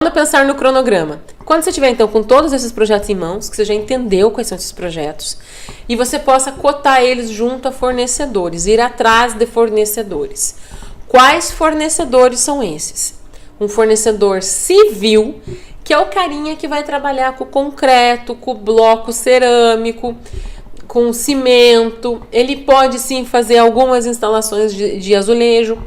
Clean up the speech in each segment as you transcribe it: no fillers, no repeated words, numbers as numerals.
Quando pensar no cronograma? Quando você estiver, então, com todos esses projetos em mãos, que você já entendeu quais são esses projetos, e você possa cotar eles junto a fornecedores, ir atrás de fornecedores. Quais fornecedores são esses? Um fornecedor civil, que é o carinha que vai trabalhar com concreto, com bloco cerâmico, com cimento. Ele pode, sim, fazer algumas instalações de azulejo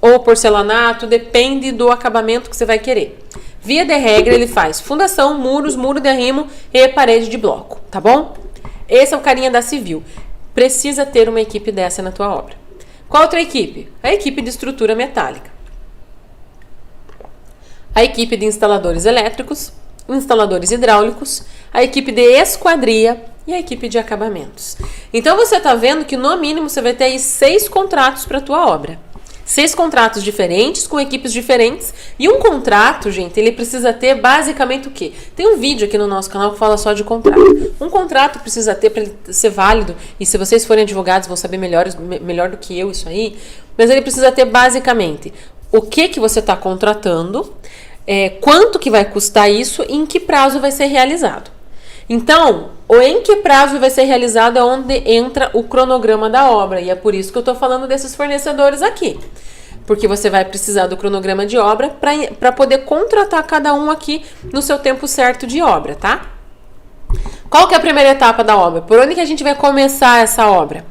ou porcelanato, depende do acabamento que você vai querer. Via de regra, ele faz fundação, muros, muro de arrimo e parede de bloco, tá bom? Esse é o carinha da civil. Precisa ter uma equipe dessa na tua obra. Qual outra equipe? A equipe de estrutura metálica. A equipe de instaladores elétricos, instaladores hidráulicos, a equipe de esquadria e a equipe de acabamentos. Então, você está vendo que, no mínimo, você vai ter aí 6 contratos para a tua obra. 6 contratos diferentes, com equipes diferentes. E um contrato, gente, ele precisa ter basicamente o quê? Tem um vídeo aqui no nosso canal que fala só de contrato. Um contrato precisa ter para ele ser válido, e se vocês forem advogados vão saber melhor do que eu isso aí, mas ele precisa ter basicamente o que você está contratando, quanto que vai custar isso e em que prazo vai ser realizado. Então, o em que prazo vai ser realizado é onde entra o cronograma da obra. E é por isso que eu estou falando desses fornecedores aqui. Porque você vai precisar do cronograma de obra para poder contratar cada um aqui no seu tempo certo de obra, tá? Qual que é a primeira etapa da obra? Por onde que a gente vai começar essa obra?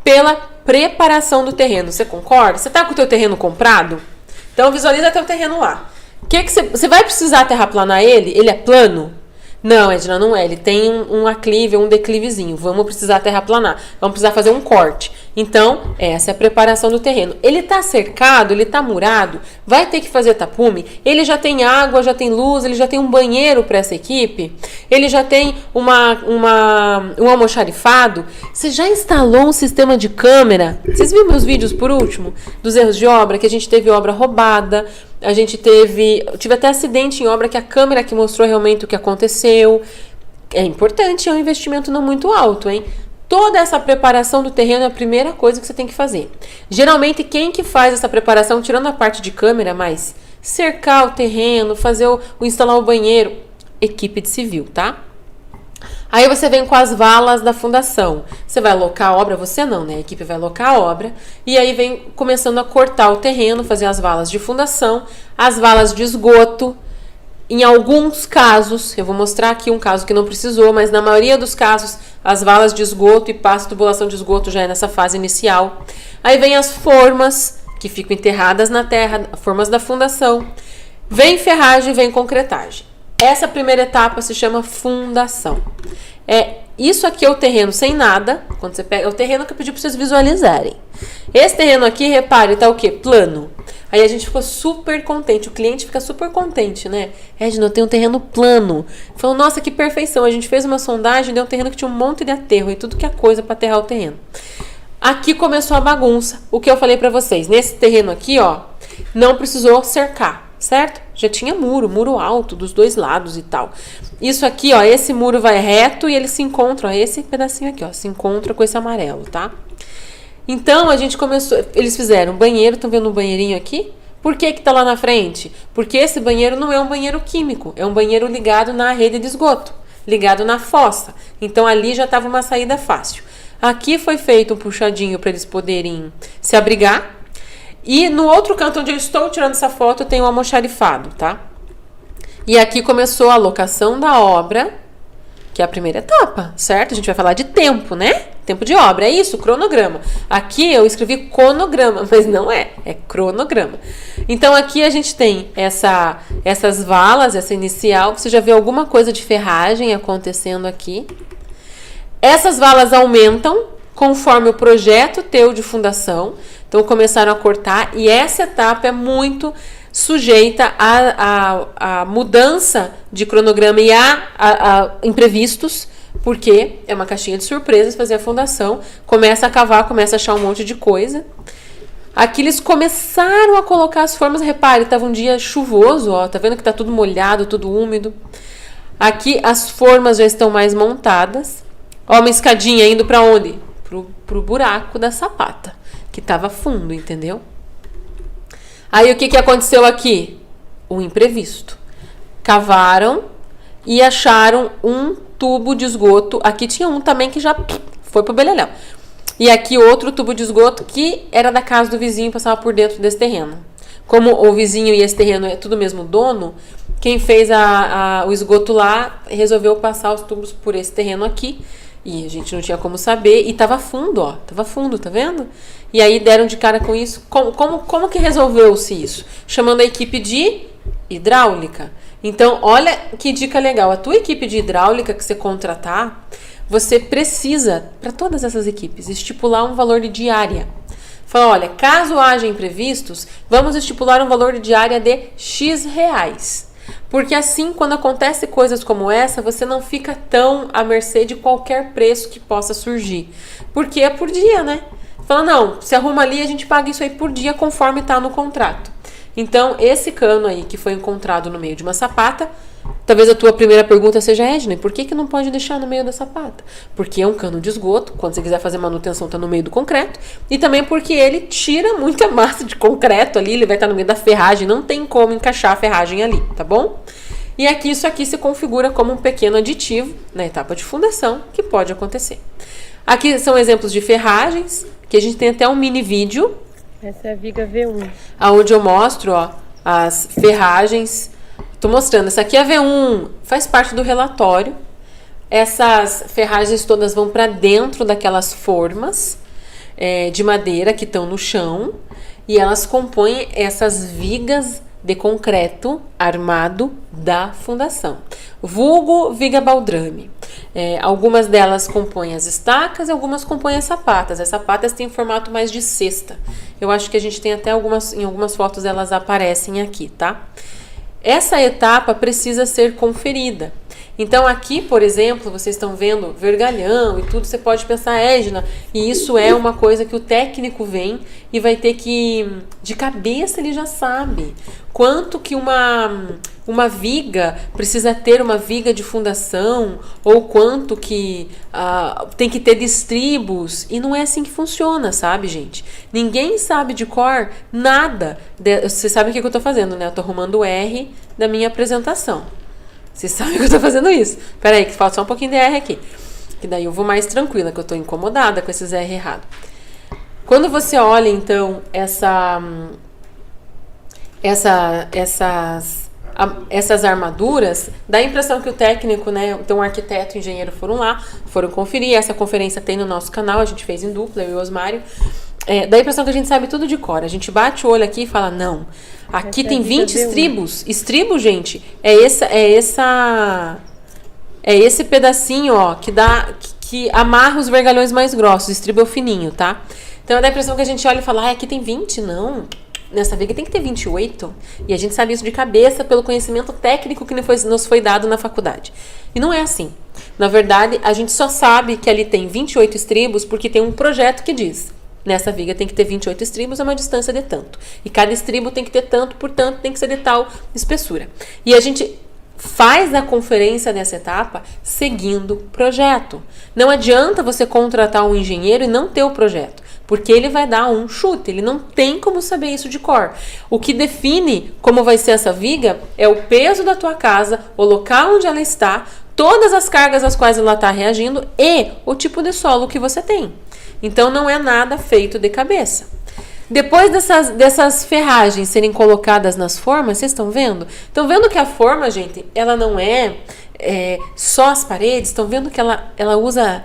Pela preparação do terreno. Você concorda? Você está com o teu terreno comprado? Então, visualiza teu terreno lá. Que você vai precisar terraplanar ele? Ele é plano? Não, Edna, não é. Ele tem um aclive, um declivezinho. Vamos precisar terraplanar. Vamos precisar fazer um corte. Então, essa é a preparação do terreno. Ele está cercado, ele está murado, vai ter que fazer tapume. Ele já tem água, já tem luz, ele já tem um banheiro para essa equipe. Ele já tem um almoxarifado. Você já instalou um sistema de câmera? Vocês viram meus vídeos, por último, dos erros de obra, que a gente teve obra roubada. A gente tive até acidente em obra que a câmera que mostrou realmente o que aconteceu. É importante, é um investimento não muito alto, hein? Toda essa preparação do terreno é a primeira coisa que você tem que fazer. Geralmente, quem que faz essa preparação, tirando a parte de câmera, mas cercar o terreno, fazer instalar o banheiro, equipe de civil, tá? Aí você vem com as valas da fundação. Você vai alocar a obra, você não, né? A equipe vai alocar a obra. E aí vem começando a cortar o terreno, fazer as valas de fundação, as valas de esgoto. Em alguns casos, eu vou mostrar aqui um caso que não precisou, mas na maioria dos casos, as valas de esgoto e passa de tubulação de esgoto já é nessa fase inicial. Aí vem as formas, que ficam enterradas na terra, formas da fundação. Vem ferragem, vem concretagem. Essa primeira etapa se chama fundação. Isso aqui é o terreno sem nada. Quando você pega, é o terreno que eu pedi para vocês visualizarem. Esse terreno aqui, repare, tá o quê? Plano. Aí a gente ficou super contente, o cliente fica super contente, né? Edna, eu tenho um terreno plano. Falou, nossa, que perfeição. A gente fez uma sondagem, deu um terreno que tinha um monte de aterro e tudo que é coisa para aterrar o terreno. Aqui começou a bagunça. O que eu falei para vocês, nesse terreno aqui, ó, não precisou cercar. Certo? Já tinha muro alto dos dois lados e tal. Isso aqui, ó, esse muro vai reto e ele se encontra, ó, esse pedacinho aqui, ó, se encontra com esse amarelo, tá? Então, a gente começou, eles fizeram banheiro, estão vendo um banheirinho aqui? Por que que tá lá na frente? Porque esse banheiro não é um banheiro químico, é um banheiro ligado na rede de esgoto, ligado na fossa. Então, ali já estava uma saída fácil. Aqui foi feito um puxadinho para eles poderem se abrigar. E no outro canto onde eu estou tirando essa foto, tem um almoxarifado, tá? E aqui começou a alocação da obra, que é a primeira etapa, certo? A gente vai falar de tempo, né? Tempo de obra, é isso, cronograma. Aqui eu escrevi cronograma, mas não é cronograma. Então aqui a gente tem essas valas, essa inicial, você já viu alguma coisa de ferragem acontecendo aqui. Essas valas aumentam conforme o projeto teu de fundação. Então, começaram a cortar e essa etapa é muito sujeita a mudança de cronograma e a imprevistos, porque é uma caixinha de surpresas fazer a fundação. Começa a cavar, começa a achar um monte de coisa. Aqui eles começaram a colocar as formas, repare, estava um dia chuvoso, ó, tá vendo que tá tudo molhado, tudo úmido. Aqui as formas já estão mais montadas. Ó, uma escadinha indo para onde? Pro buraco da sapata, que estava fundo, entendeu? Aí o que aconteceu aqui? Um imprevisto. cavaram e acharam um tubo de esgoto. Aqui tinha um também que já foi pro beleléu. E aqui outro tubo de esgoto que era da casa do vizinho, passava por dentro desse terreno. Como o vizinho e esse terreno é tudo mesmo dono, quem fez o esgoto lá resolveu passar os tubos por esse terreno aqui. E a gente não tinha como saber. E tava fundo, ó. Tava fundo, tá vendo? E aí deram de cara com isso. Como que resolveu-se isso? Chamando a equipe de hidráulica. Então, olha que dica legal. A tua equipe de hidráulica que você contratar, você precisa, para todas essas equipes, estipular um valor de diária. Fala, olha, caso haja imprevistos, vamos estipular um valor de diária de X reais. Porque assim, quando acontece coisas como essa, você não fica tão à mercê de qualquer preço que possa surgir. Porque é por dia, né? Fala, não, se arruma ali, a gente paga isso aí por dia conforme está no contrato. Então, esse cano aí que foi encontrado no meio de uma sapata, talvez a tua primeira pergunta seja, Edna, por que não pode deixar no meio da sapata? Porque é um cano de esgoto, quando você quiser fazer manutenção está no meio do concreto, e também porque ele tira muita massa de concreto ali, ele vai estar no meio da ferragem, não tem como encaixar a ferragem ali, tá bom? E aqui, isso aqui se configura como um pequeno aditivo na etapa de fundação, que pode acontecer. Aqui são exemplos de ferragens, que a gente tem até um mini vídeo. Essa é a viga V1. Onde eu mostro, ó, as ferragens. Tô mostrando, essa aqui é a V1, faz parte do relatório. Essas ferragens todas vão para dentro daquelas formas de madeira que estão no chão. E elas compõem essas vigas de concreto armado da fundação. Vulgo viga baldrame. Algumas delas compõem as estacas e algumas compõem as sapatas. As sapatas têm formato mais de cesta. Eu acho que a gente tem até em algumas fotos elas aparecem aqui, tá? Essa etapa precisa ser conferida. Então aqui, por exemplo, vocês estão vendo vergalhão e tudo, você pode pensar, Edna, e isso é uma coisa que o técnico vem e vai ter que, de cabeça ele já sabe, quanto que uma viga precisa ter uma viga de fundação, ou quanto que tem que ter de estribos, e não é assim que funciona, sabe, gente? Ninguém sabe de cor nada, você sabe o que eu tô fazendo, né? Eu tô arrumando o R da minha apresentação. Vocês sabem que eu tô fazendo isso. Pera aí, que falta só um pouquinho de R aqui. Que daí eu vou mais tranquila, que eu tô incomodada com esses R errados. Quando você olha, então, essas armaduras, dá a impressão que o técnico, né, então o arquiteto e o engenheiro foram conferir. Essa conferência tem no nosso canal, a gente fez em dupla, eu e o Osmário. Dá a impressão que a gente sabe tudo de cor. A gente bate o olho aqui e fala, não, aqui tem 20 estribos. Estribo, gente, é esse pedacinho, ó, que amarra os vergalhões mais grossos. Estribo é o fininho, tá? Então dá a impressão que a gente olha e fala, aqui tem 20, não. Nessa viga tem que ter 28. E a gente sabe isso de cabeça pelo conhecimento técnico que nos foi dado na faculdade. E não é assim. Na verdade, a gente só sabe que ali tem 28 estribos porque tem um projeto que diz, nessa viga tem que ter 28 estribos a uma distância de tanto. E cada estribo tem que ter tanto, portanto tem que ser de tal espessura. E a gente faz a conferência nessa etapa seguindo o projeto. Não adianta você contratar um engenheiro e não ter o projeto, porque ele vai dar um chute, ele não tem como saber isso de cor. O que define como vai ser essa viga é o peso da tua casa, o local onde ela está, todas as cargas às quais ela está reagindo e o tipo de solo que você tem. Então não é nada feito de cabeça. Depois dessas ferragens serem colocadas nas formas, vocês estão vendo? Estão vendo que a forma, gente, ela não é só as paredes, estão vendo que ela usa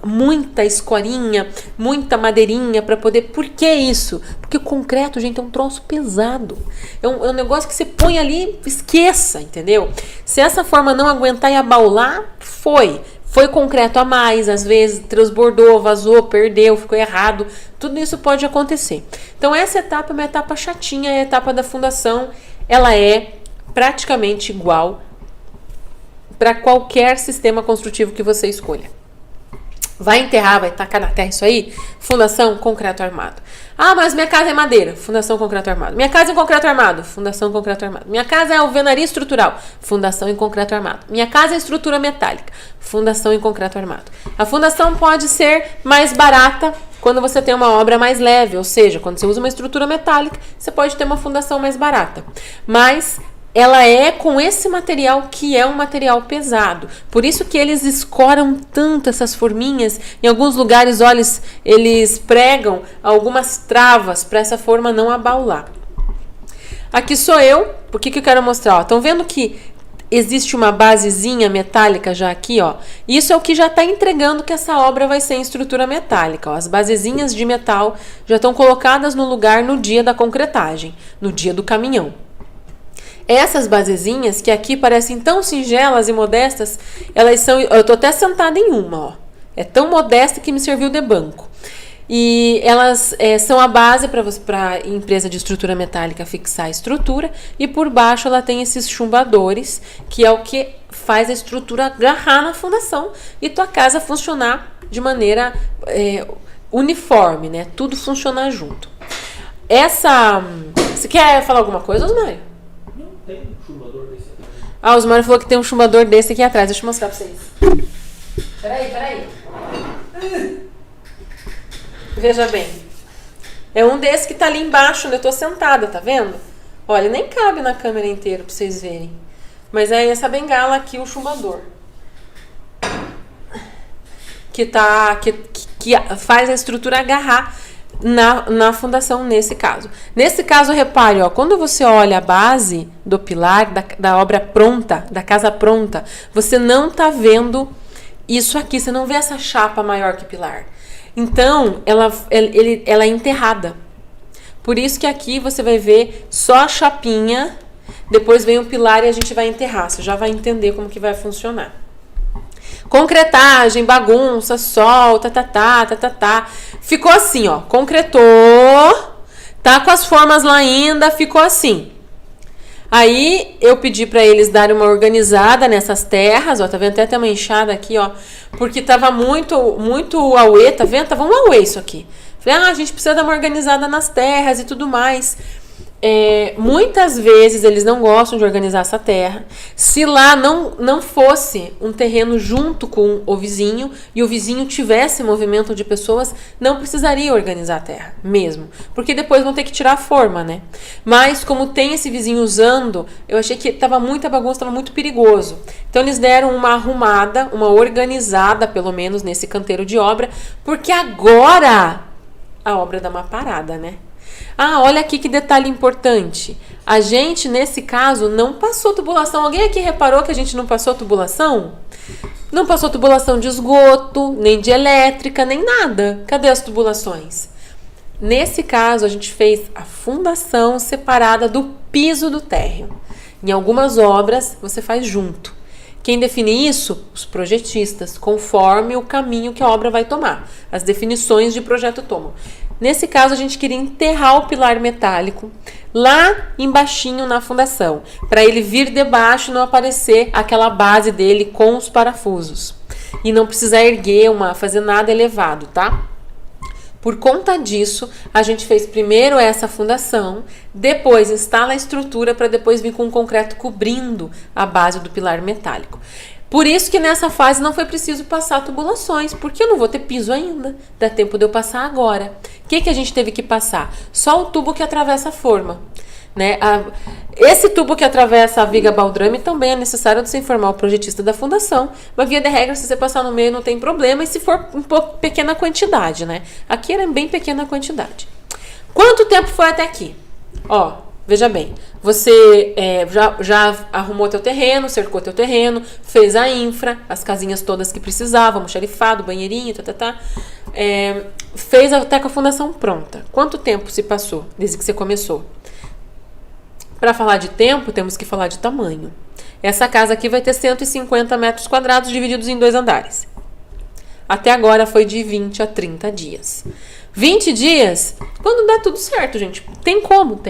muita escorinha, muita madeirinha para poder... Por que isso? Porque o concreto, gente, é um troço pesado. É um negócio que você põe ali, esqueça, entendeu? Se essa forma não aguentar e abaular, foi concreto a mais, às vezes transbordou, vazou, perdeu, ficou errado. Tudo isso pode acontecer. Então essa etapa é uma etapa chatinha, é a etapa da fundação. Ela é praticamente igual para qualquer sistema construtivo que você escolha. Vai enterrar, vai tacar na terra isso aí? Fundação, concreto armado. Ah, mas minha casa é madeira. Fundação, concreto armado. Minha casa é em concreto armado. Fundação, concreto armado. Minha casa é alvenaria estrutural. Fundação em concreto armado. Minha casa é estrutura metálica. Fundação em concreto armado. A fundação pode ser mais barata quando você tem uma obra mais leve. Ou seja, quando você usa uma estrutura metálica, você pode ter uma fundação mais barata. Mas ela é com esse material que é um material pesado. Por isso que eles escoram tanto essas forminhas. Em alguns lugares, olha, eles pregam algumas travas para essa forma não abaular. Aqui sou eu. Por que eu quero mostrar? Estão vendo que existe uma basezinha metálica já aqui, ó. Isso é o que já está entregando que essa obra vai ser em estrutura metálica, ó. As basezinhas de metal já estão colocadas no lugar no dia da concretagem, no dia do caminhão. Essas basezinhas, que aqui parecem tão singelas e modestas, elas são... Eu tô até sentada em uma, ó. É tão modesta que me serviu de banco. E elas são a base para a empresa de estrutura metálica fixar a estrutura. E por baixo ela tem esses chumbadores, que é o que faz a estrutura agarrar na fundação e tua casa funcionar de maneira uniforme, né? Tudo funcionar junto. Você quer falar alguma coisa, Osmário? Não, tem um chumbador desse aqui. Ah, o Osmário falou que tem um chumbador desse aqui atrás. Deixa eu mostrar pra vocês. Peraí. Veja bem. É um desses que tá ali embaixo, onde eu tô sentada, tá vendo? Olha, nem cabe na câmera inteira pra vocês verem. Mas é essa bengala aqui, o chumbador. Que faz a estrutura agarrar na fundação nesse caso. Nesse caso, repare, ó, quando você olha a base do pilar, da obra pronta, da casa pronta, você não tá vendo isso aqui, você não vê essa chapa maior que pilar. Então, ela é enterrada. Por isso que aqui você vai ver só a chapinha, depois vem o pilar e a gente vai enterrar. Você já vai entender como que vai funcionar. Concretagem, bagunça, sol, Ficou assim, ó. Concretou, tá com as formas lá ainda, ficou assim. Aí eu pedi para eles darem uma organizada nessas terras, ó, tá vendo? Até uma enxada aqui, ó, porque tava muito auê, tá vendo? Tava um auê isso aqui. Falei, a gente precisa dar uma organizada nas terras e tudo mais. Muitas vezes eles não gostam de organizar essa terra. Se lá não fosse um terreno junto com o vizinho e o vizinho tivesse movimento de pessoas, não precisaria organizar a terra mesmo, porque depois vão ter que tirar a forma, né? Mas como tem esse vizinho usando, eu achei que tava muita bagunça, tava muito perigoso. Então eles deram uma arrumada, uma organizada pelo menos nesse canteiro de obra, porque agora a obra dá uma parada, né? Olha aqui que detalhe importante. A gente, nesse caso, não passou tubulação. Alguém aqui reparou que a gente não passou tubulação? Não passou tubulação de esgoto, nem de elétrica, nem nada. Cadê as tubulações? Nesse caso, a gente fez a fundação separada do piso do térreo. Em algumas obras, você faz junto. Quem define isso? Os projetistas, conforme o caminho que a obra vai tomar. As definições de projeto tomam. Nesse caso, a gente queria enterrar o pilar metálico lá embaixinho na fundação, para ele vir debaixo e não aparecer aquela base dele com os parafusos. E não precisar erguer, fazer nada elevado, tá? Por conta disso, a gente fez primeiro essa fundação, depois instala a estrutura para depois vir com o concreto cobrindo a base do pilar metálico. Por isso que nessa fase não foi preciso passar tubulações, porque eu não vou ter piso ainda, dá tempo de eu passar agora. O que a gente teve que passar? Só o tubo que atravessa a forma. Né? Esse tubo que atravessa a viga baldrame também é necessário você informar o projetista da fundação. Mas via de regra, se você passar no meio não tem problema, e se for um pouco pequena quantidade, né? Aqui era bem pequena quantidade. Quanto tempo foi até aqui? Veja bem, você já arrumou teu terreno, cercou teu terreno, fez a infra, as casinhas todas que precisavam, almoxarifado, banheirinho, fez até com a fundação pronta. Quanto tempo se passou desde que você começou? Para falar de tempo, temos que falar de tamanho. Essa casa aqui vai ter 150 metros quadrados divididos em 2 andares. Até agora foi de 20 a 30 dias. 20 dias, quando dá tudo certo, gente. Tem como?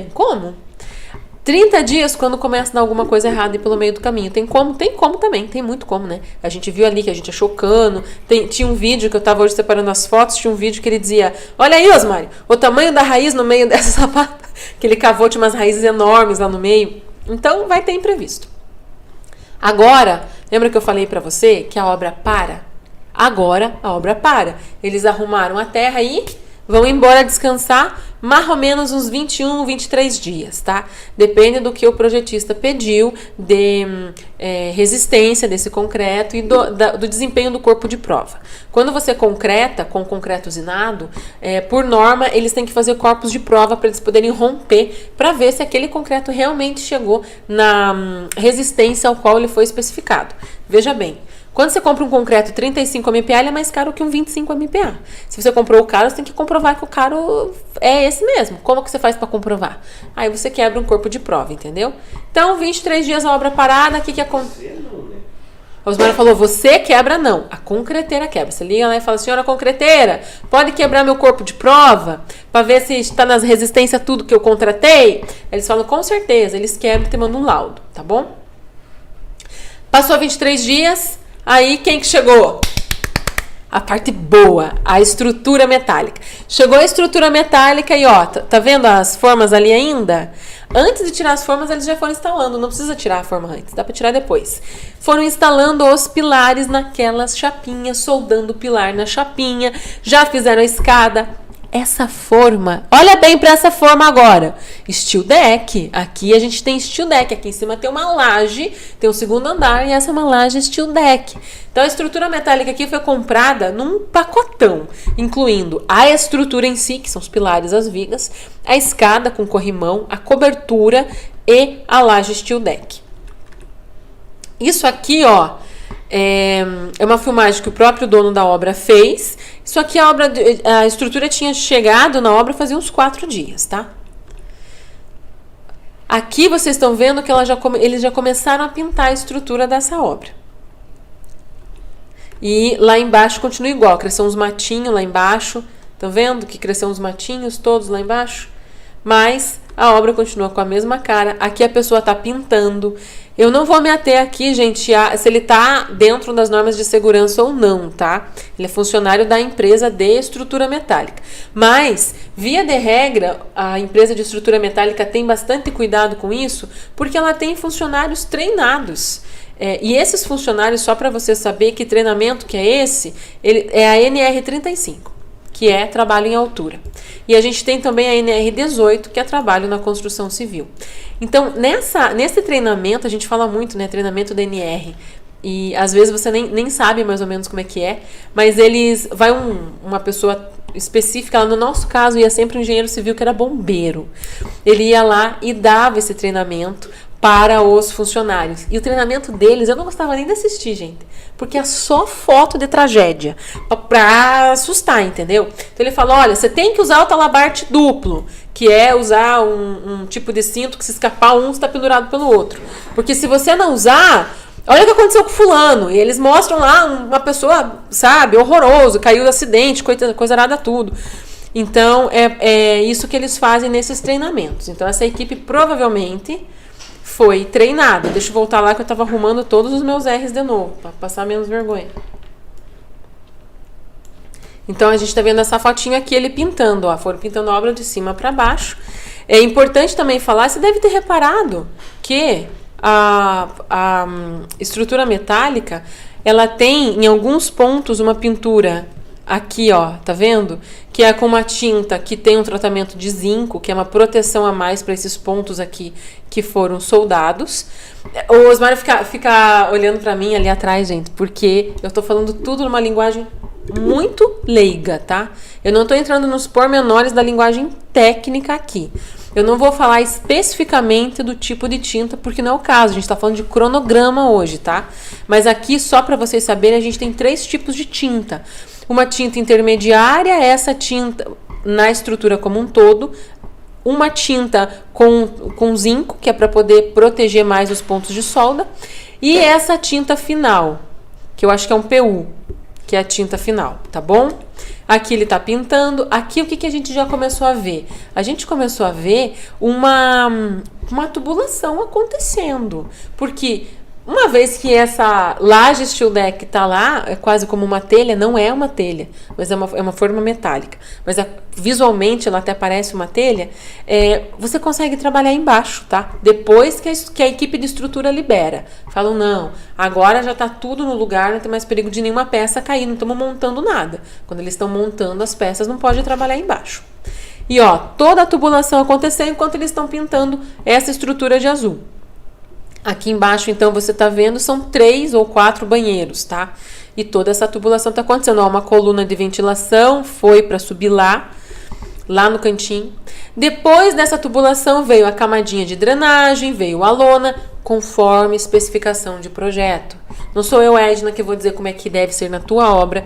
30 dias quando começa a dar alguma coisa errada e pelo meio do caminho. Tem como também, tem muito como, né? A gente viu ali que a gente achou cano. Tinha um vídeo que eu tava hoje separando as fotos, tinha um vídeo que ele dizia, olha aí, Osmário, o tamanho da raiz no meio dessa sapata. Que ele cavou, tinha umas raízes enormes lá no meio. Então vai ter imprevisto. Agora, lembra que eu falei pra você que a obra para? Agora a obra para. Eles arrumaram a terra e vão embora descansar mais ou menos uns 21, 23 dias, tá? Depende do que o projetista pediu de resistência desse concreto e do desempenho do corpo de prova. Quando você concreta com concreto usinado, por norma, eles têm que fazer corpos de prova para eles poderem romper, para ver se aquele concreto realmente chegou na resistência ao qual ele foi especificado. Veja bem, quando você compra um concreto 35 MPa, ele é mais caro que um 25 MPa. Se você comprou o caro, você tem que comprovar que o caro é esse mesmo. Como que você faz para comprovar? Aí você quebra um corpo de prova, entendeu? Então, 23 dias a obra parada, o que acontece? A Osmara falou, você quebra não, a concreteira quebra. Você liga lá e fala, senhora concreteira, pode quebrar meu corpo de prova para ver se está nas resistências tudo que eu contratei? Eles falam, com certeza, eles quebram e te mandam um laudo, tá bom? Passou 23 dias... Aí, quem que chegou? A parte boa, a estrutura metálica. Chegou a estrutura metálica e, ó, tá vendo as formas ali ainda? Antes de tirar as formas, eles já foram instalando. Não precisa tirar a forma antes, dá pra tirar depois. Foram instalando os pilares naquelas chapinhas, soldando o pilar na chapinha. Já fizeram a escada. Essa forma, olha bem para essa forma agora, steel deck, aqui a gente tem steel deck, aqui em cima tem uma laje, tem um segundo andar e essa é uma laje steel deck. Então a estrutura metálica aqui foi comprada num pacotão, incluindo a estrutura em si, que são os pilares, as vigas, a escada com corrimão, a cobertura e a laje steel deck. Isso aqui, ó, é uma filmagem que o próprio dono da obra fez. Isso aqui a estrutura tinha chegado na obra fazia uns 4 dias, tá? Aqui vocês estão vendo que eles já começaram a pintar a estrutura dessa obra. E lá embaixo continua igual, cresceu uns matinhos lá embaixo. Estão vendo que cresceu uns matinhos todos lá embaixo? Mas a obra continua com a mesma cara. Aqui a pessoa está pintando. Eu não vou me ater aqui, gente, se ele está dentro das normas de segurança ou não, tá? Ele é funcionário da empresa de estrutura metálica. Mas, via de regra, a empresa de estrutura metálica tem bastante cuidado com isso, porque ela tem funcionários treinados. E esses funcionários, só para você saber que treinamento que é esse, é a NR35. Que é trabalho em altura. E a gente tem também a NR18, que é trabalho na construção civil. Então, nesse treinamento, a gente fala muito, né, treinamento da NR, e às vezes você nem sabe mais ou menos como é que é, mas vai uma pessoa específica, no nosso caso ia sempre um engenheiro civil que era bombeiro. Ele ia lá e dava esse treinamento para os funcionários. E o treinamento deles, eu não gostava nem de assistir, gente, porque é só foto de tragédia, pra assustar, entendeu? Então ele fala, olha, você tem que usar o talabarte duplo, que é usar um tipo de cinto que se escapar um está pendurado pelo outro. Porque se você não usar, olha o que aconteceu com fulano. E eles mostram lá uma pessoa, sabe, horroroso, caiu do acidente, coisa nada tudo. Então, é isso que eles fazem nesses treinamentos. Então, essa equipe provavelmente foi treinada. Deixa eu voltar lá que eu estava arrumando todos os meus R's de novo, para passar menos vergonha. Então, a gente está vendo essa fotinho aqui, ele pintando, ó. Foram pintando a obra de cima para baixo. É importante também falar, você deve ter reparado que a estrutura metálica, ela tem, em alguns pontos, uma pintura aqui, ó, tá vendo? Que é com uma tinta que tem um tratamento de zinco, que é uma proteção a mais para esses pontos aqui que foram soldados. O Osmar fica olhando para mim ali atrás, gente, porque eu tô falando tudo numa linguagem muito leiga, tá? Eu não tô entrando nos pormenores da linguagem técnica aqui. Eu não vou falar especificamente do tipo de tinta, porque não é o caso. A gente está falando de cronograma hoje, tá? Mas aqui, só para vocês saberem, a gente tem 3 tipos de tinta. Uma tinta intermediária, essa tinta na estrutura como um todo. Uma tinta com zinco, que é para poder proteger mais os pontos de solda. E essa tinta final, que eu acho que é um PU, que é a tinta final, tá bom? Aqui ele tá pintando. Aqui o que a gente já começou a ver? A gente começou a ver uma tubulação acontecendo. Porque uma vez que essa laje steel deck tá lá, é quase como uma telha, não é uma telha, mas é uma forma metálica. Mas visualmente ela até parece uma telha, você consegue trabalhar embaixo, tá? Depois que a equipe de estrutura libera. Falam, não, agora já tá tudo no lugar, não tem mais perigo de nenhuma peça cair, não estamos montando nada. Quando eles estão montando as peças, não pode trabalhar embaixo. E ó, toda a tubulação acontecendo enquanto eles estão pintando essa estrutura de azul. Aqui embaixo, então, você tá vendo, são 3 ou 4 banheiros, tá? E toda essa tubulação tá acontecendo. Ó, uma coluna de ventilação foi para subir lá no cantinho. Depois dessa tubulação veio a camadinha de drenagem, veio a lona, conforme especificação de projeto. Não sou eu, Edna, que vou dizer como é que deve ser na tua obra.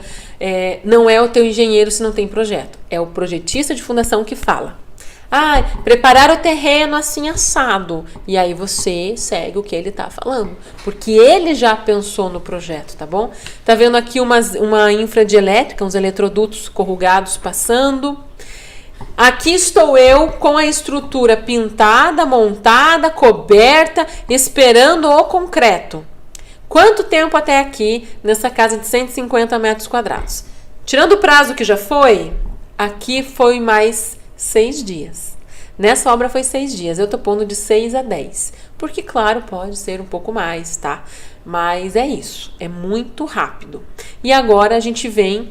Não é o teu engenheiro se não tem projeto. É o projetista de fundação que fala. Preparar o terreno assim assado. E aí você segue o que ele tá falando. Porque ele já pensou no projeto, tá bom? Tá vendo aqui uma infra de elétrica, uns eletrodutos corrugados passando. Aqui estou eu com a estrutura pintada, montada, coberta, esperando o concreto. Quanto tempo até aqui nessa casa de 150 metros quadrados? Tirando o prazo que já foi, aqui foi mais 6 dias. Nessa obra foi 6 dias, eu tô pondo de 6 a 10. Porque, claro, pode ser um pouco mais, tá? Mas é isso, é muito rápido. E agora a gente vem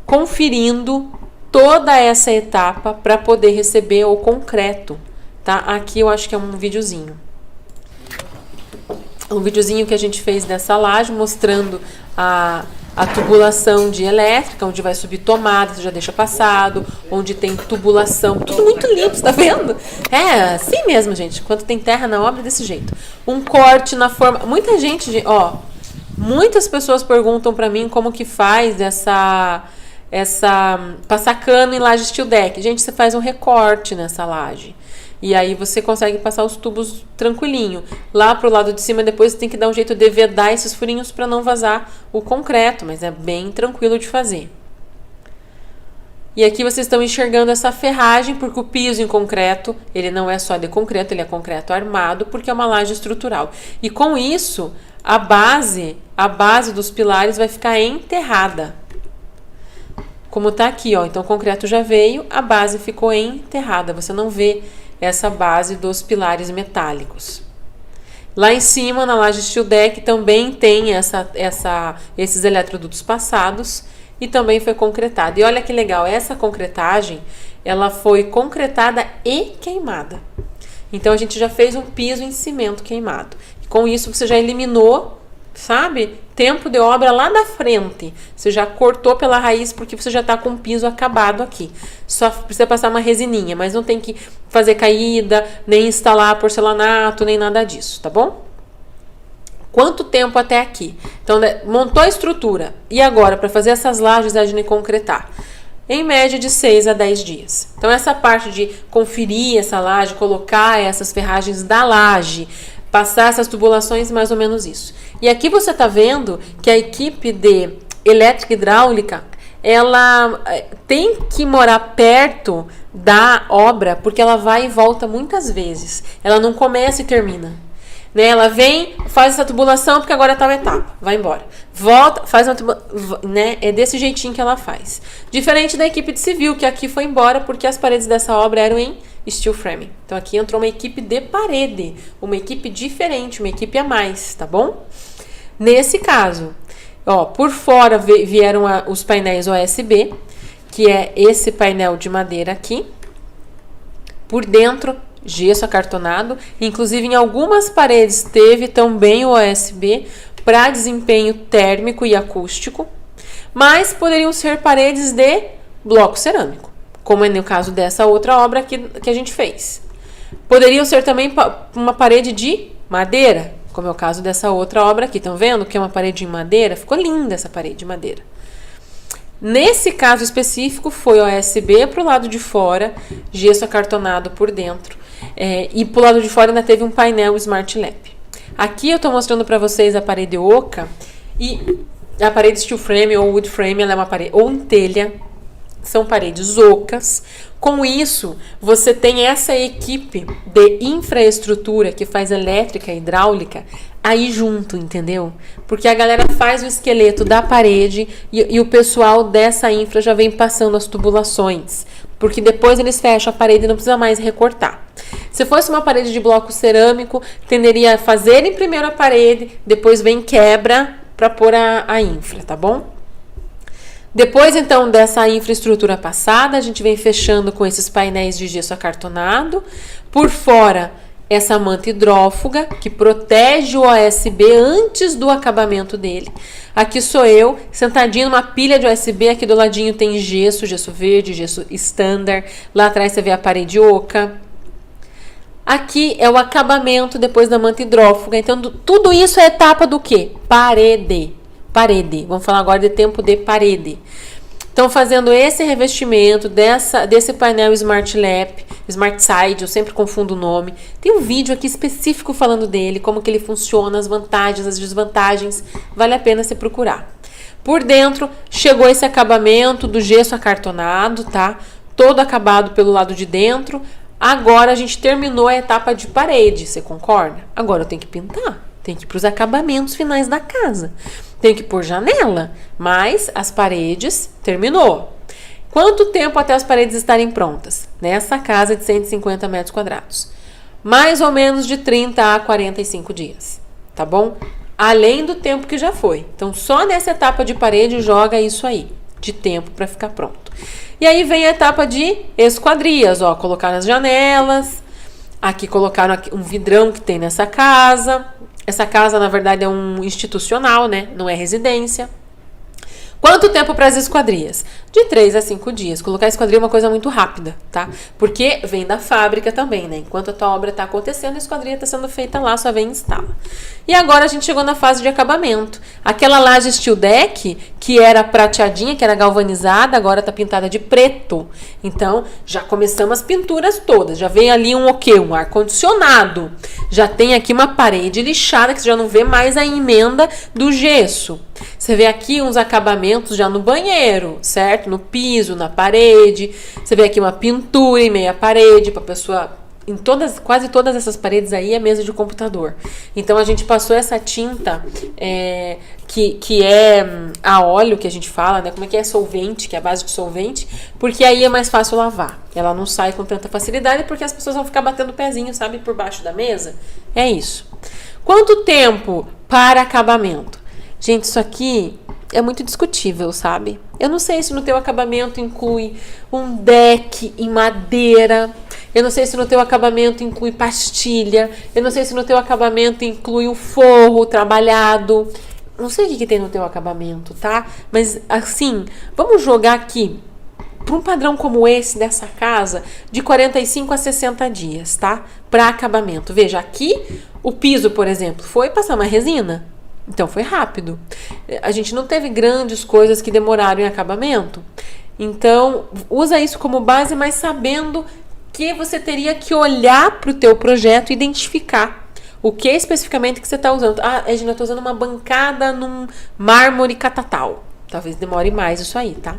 conferindo toda essa etapa para poder receber o concreto, tá? Aqui eu acho que é um videozinho. Um videozinho que a gente fez dessa laje, mostrando a tubulação de elétrica, onde vai subir tomada, você já deixa passado, onde tem tubulação, tudo muito limpo, tá vendo? É assim mesmo, gente, quando tem terra na obra, desse jeito. Um corte na forma... muitas pessoas perguntam para mim como que faz passar cano em laje steel deck. Gente, você faz um recorte nessa laje. E aí você consegue passar os tubos tranquilinho. Lá pro lado de cima, depois você tem que dar um jeito de vedar esses furinhos para não vazar o concreto, mas é bem tranquilo de fazer. E aqui vocês estão enxergando essa ferragem, porque o piso em concreto, ele não é só de concreto, ele é concreto armado, porque é uma laje estrutural. E com isso, a base dos pilares vai ficar enterrada. Como tá aqui, ó, então o concreto já veio, a base ficou enterrada, você não vê essa base dos pilares metálicos. Lá em cima, na laje steel deck, também tem esses eletrodutos passados e também foi concretado. E olha que legal, essa concretagem, ela foi concretada e queimada. Então a gente já fez um piso em cimento queimado. Com isso você já eliminou, sabe, tempo de obra lá da frente. Você já cortou pela raiz porque você já está com o piso acabado aqui. Só precisa passar uma resininha, mas não tem que fazer caída, nem instalar porcelanato, nem nada disso, tá bom? Quanto tempo até aqui? Então, montou a estrutura. E agora, para fazer essas lajes, a gente concretar? Em média de 6 a 10 dias. Então, essa parte de conferir essa laje, colocar essas ferragens da laje, passar essas tubulações, mais ou menos isso. E aqui você está vendo que a equipe de elétrica e hidráulica, ela tem que morar perto da obra, porque ela vai e volta muitas vezes. Ela não começa e termina. Né? Ela vem, faz essa tubulação, porque agora é tal etapa, vai embora. Volta, faz uma tubulação, né? É desse jeitinho que ela faz. Diferente da equipe de civil, que aqui foi embora, porque as paredes dessa obra eram em steel frame. Então aqui entrou uma equipe de parede, uma equipe diferente, uma equipe a mais, tá bom? Nesse caso, ó, por fora vieram os painéis OSB, que é esse painel de madeira aqui. Por dentro, gesso acartonado. Inclusive, em algumas paredes teve também o OSB para desempenho térmico e acústico. Mas poderiam ser paredes de bloco cerâmico, como é no caso dessa outra obra que a gente fez. Poderiam ser também uma parede de madeira, como é o caso dessa outra obra aqui. Estão vendo que é uma parede em madeira? Ficou linda essa parede de madeira. Nesse caso específico, foi OSB para o lado de fora, gesso acartonado por dentro. E para o lado de fora ainda teve um painel Smart Lap. Aqui eu estou mostrando para vocês a parede oca e a parede steel frame ou wood frame, ela é uma parede ou em telha. São paredes ocas. Com isso, você tem essa equipe de infraestrutura que faz elétrica e hidráulica aí junto, entendeu? Porque a galera faz o esqueleto da parede e o pessoal dessa infra já vem passando as tubulações. Porque depois eles fecham a parede e não precisa mais recortar. Se fosse uma parede de bloco cerâmico, tenderia a fazer primeiro a parede, depois vem quebra para pôr a infra, tá bom? Depois, então, dessa infraestrutura passada, a gente vem fechando com esses painéis de gesso acartonado. Por fora, essa manta hidrófuga, que protege o OSB antes do acabamento dele. Aqui sou eu, sentadinha numa pilha de OSB. Aqui do ladinho tem gesso verde, gesso standard. Lá atrás você vê a parede oca. Aqui é o acabamento depois da manta hidrófuga. Então, tudo isso é etapa do quê? Parede. Vamos falar agora de tempo de parede. Então, fazendo esse revestimento desse painel Smart Side, eu sempre confundo o nome. Tem um vídeo aqui específico falando dele, como que ele funciona, as vantagens, as desvantagens. Vale a pena você procurar. Por dentro, chegou esse acabamento do gesso acartonado, tá? Todo acabado pelo lado de dentro. Agora, a gente terminou a etapa de parede, você concorda? Agora eu tenho que pintar. Tem que ir para os acabamentos finais da casa. Tem que pôr janela, mas as paredes terminou. Quanto tempo até as paredes estarem prontas? Nessa casa de 150 metros quadrados. Mais ou menos de 30 a 45 dias, tá bom? Além do tempo que já foi. Então, só nessa etapa de parede joga isso aí, de tempo para ficar pronto. E aí vem a etapa de esquadrias, ó, colocar nas janelas. Aqui colocaram um vidrão que tem nessa casa. Essa casa, na verdade, é um institucional, né? Não é residência. Quanto tempo para as esquadrias? De 3 a 5 dias. Colocar a esquadria é uma coisa muito rápida, tá? Porque vem da fábrica também, né? Enquanto a tua obra está acontecendo, a esquadria está sendo feita lá, só vem e instala. E agora a gente chegou na fase de acabamento. Aquela laje steel deck, que era prateadinha, que era galvanizada, agora está pintada de preto. Então, já começamos as pinturas todas. Já vem ali um quê? Um ar-condicionado. Já tem aqui uma parede lixada, que você já não vê mais a emenda do gesso. Você vê aqui uns acabamentos já no banheiro, certo? No piso, na parede. Você vê aqui uma pintura em meia parede para a pessoa... quase todas essas paredes aí é mesa de computador. Então, a gente passou essa tinta que é a óleo, que a gente fala, né? Como é que é? Solvente, que é a base de solvente. Porque aí é mais fácil lavar. Ela não sai com tanta facilidade porque as pessoas vão ficar batendo o pezinho, sabe? Por baixo da mesa. É isso. Quanto tempo para acabamento? Gente, isso aqui é muito discutível, sabe? Eu não sei se no teu acabamento inclui um deck em madeira. Eu não sei se no teu acabamento inclui pastilha. Eu não sei se no teu acabamento inclui um forro trabalhado. Não sei o que tem no teu acabamento, tá? Mas, assim, vamos jogar aqui para um padrão como esse dessa casa de 45 a 60 dias, tá? Para acabamento. Veja, aqui o piso, por exemplo, foi passar uma resina. Então, foi rápido. A gente não teve grandes coisas que demoraram em acabamento. Então, usa isso como base, mas sabendo que você teria que olhar para o teu projeto e identificar o que especificamente que você está usando. Ah, Edna, eu estou usando uma bancada num mármore catatal. Talvez demore mais isso aí, tá?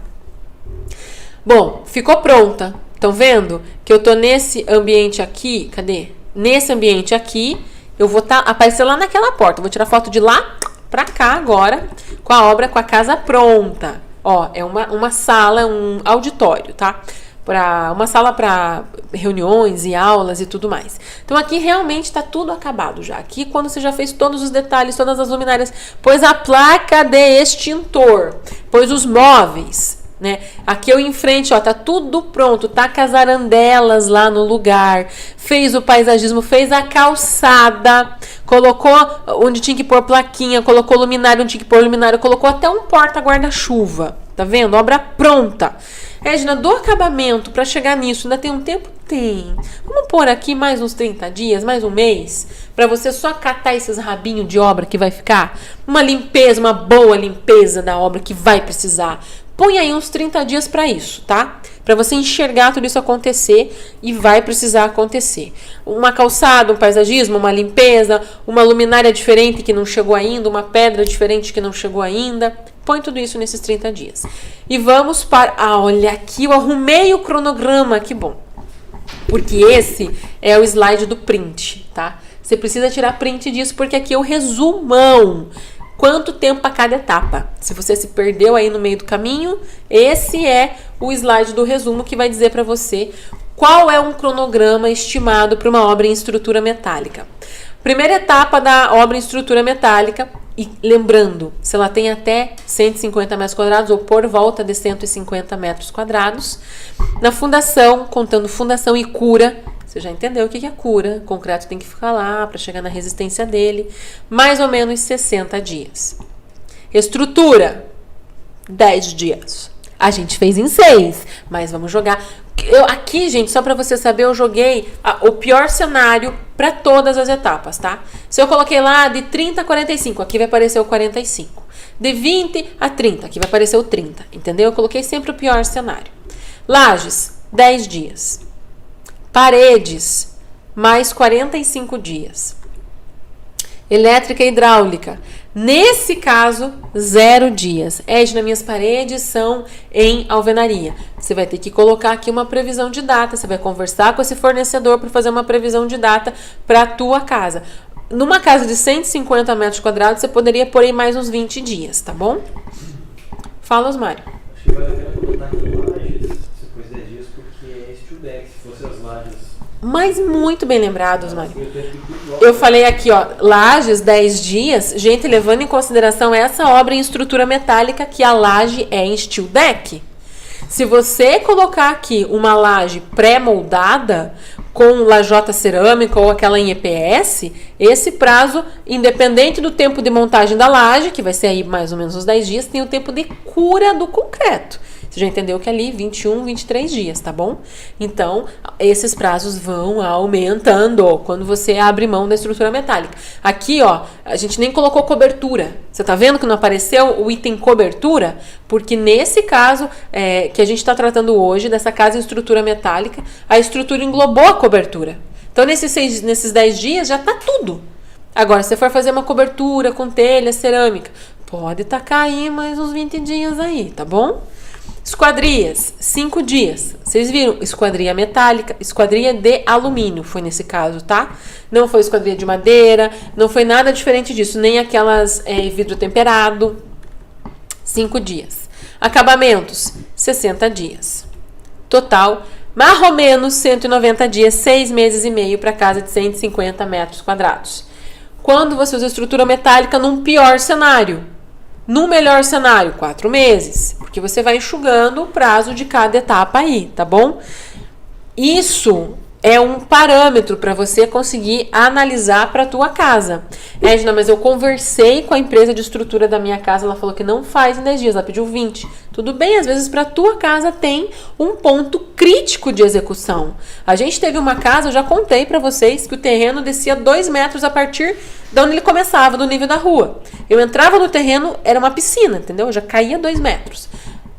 Bom, ficou pronta. Estão vendo que eu estou nesse ambiente aqui? Cadê? Nesse ambiente aqui. Eu vou aparecer lá naquela porta. Vou tirar foto de lá pra cá agora, com a obra, com a casa pronta. Ó, é uma sala, um auditório, tá? Uma sala para reuniões e aulas e tudo mais. Então, aqui realmente está tudo acabado já. Aqui, quando você já fez todos os detalhes, todas as luminárias, pôs a placa de extintor, pôs os móveis, né? Aqui eu em frente, ó, tá tudo pronto, tá com as arandelas lá no lugar, fez o paisagismo, fez a calçada, colocou onde tinha que pôr plaquinha, colocou luminária onde tinha que pôr luminária, colocou até um porta-guarda-chuva, tá vendo? Obra pronta. Edna, do acabamento para chegar nisso, ainda tem um tempo? Tem. Vamos pôr aqui mais uns 30 dias, mais um mês, para você só catar esses rabinhos de obra que vai ficar, uma limpeza, uma boa limpeza da obra que vai precisar. Põe aí uns 30 dias para isso, tá? Para você enxergar tudo isso acontecer e vai precisar acontecer. Uma calçada, um paisagismo, uma limpeza, uma luminária diferente que não chegou ainda, uma pedra diferente que não chegou ainda. Põe tudo isso nesses 30 dias. E vamos para... Ah, olha aqui, eu arrumei o cronograma, que bom. Porque esse é o slide do print, tá? Você precisa tirar print disso porque aqui é o resumão. Quanto tempo para cada etapa. Se você se perdeu aí no meio do caminho, esse é o slide do resumo que vai dizer para você qual é um cronograma estimado para uma obra em estrutura metálica. Primeira etapa da obra em estrutura metálica E lembrando, se ela tem até 150 metros quadrados ou por volta de 150 metros quadrados, na fundação, contando fundação e cura, você já entendeu o que é cura, o concreto tem que ficar lá para chegar na resistência dele, mais ou menos 60 dias. Estrutura, 10 dias. A gente fez em 6, mas vamos jogar. Aqui, gente, só para você saber, eu joguei o pior cenário para todas as etapas, tá? Se eu coloquei lá de 30 a 45, aqui vai aparecer o 45. De 20 a 30, aqui vai aparecer o 30, entendeu? Eu coloquei sempre o pior cenário. Lajes, 10 dias. Paredes, mais 45 dias. Elétrica e hidráulica. Nesse caso, 0 dias. Edna, minhas paredes são em alvenaria. Você vai ter que colocar aqui uma previsão de data. Você vai conversar com esse fornecedor para fazer uma previsão de data para a tua casa. Numa casa de 150 metros quadrados, você poderia pôr aí mais uns 20 dias, tá bom? Fala, Osmário. Acho que vale a pena colocar aqui lajes, se pôs 10 dias, porque é steel deck, se fosse as lajes. Mas muito bem lembrado, Osmário. Eu falei aqui, ó, lajes, 10 dias, gente, levando em consideração essa obra em estrutura metálica, que a laje é em steel deck. Se você colocar aqui uma laje pré-moldada, com lajota cerâmica ou aquela em EPS, esse prazo, independente do tempo de montagem da laje, que vai ser aí mais ou menos uns 10 dias, tem o tempo de cura do concreto. Você já entendeu que ali 21, 23 dias, tá bom? Então, esses prazos vão aumentando quando você abre mão da estrutura metálica. Aqui, ó, a gente nem colocou cobertura. Você tá vendo que não apareceu o item cobertura? Porque nesse caso que a gente está tratando hoje, dessa casa em estrutura metálica, a estrutura englobou a cobertura. Então, nesses 10 dias já tá tudo. Agora, se você for fazer uma cobertura com telha cerâmica, pode tacar aí mais uns 20 dias aí, tá bom? Esquadrias, 5 dias. Vocês viram? Esquadria metálica, esquadria de alumínio, foi nesse caso, tá? Não foi esquadria de madeira, não foi nada diferente disso, nem aquelas vidro temperado. 5 dias. Acabamentos, 60 dias. Total, mais ou menos 190 dias, 6 meses e meio para casa de 150 metros quadrados. Quando você usa estrutura metálica num pior cenário, no melhor cenário, 4 meses, porque você vai enxugando o prazo de cada etapa aí, tá bom? Isso é um parâmetro para você conseguir analisar para a tua casa. Edna, mas eu conversei com a empresa de estrutura da minha casa, ela falou que não faz em 10 dias, ela pediu 20. Tudo bem, às vezes para a tua casa tem um ponto crítico de execução. A gente teve uma casa, eu já contei para vocês, que o terreno descia 2 metros a partir de onde ele começava, do nível da rua. Eu entrava no terreno, era uma piscina, entendeu? Eu já caía 2 metros.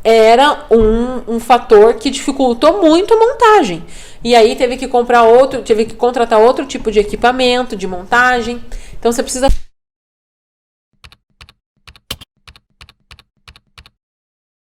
Era um fator que dificultou muito a montagem. E aí teve que contratar outro tipo de equipamento, de montagem. Então você precisa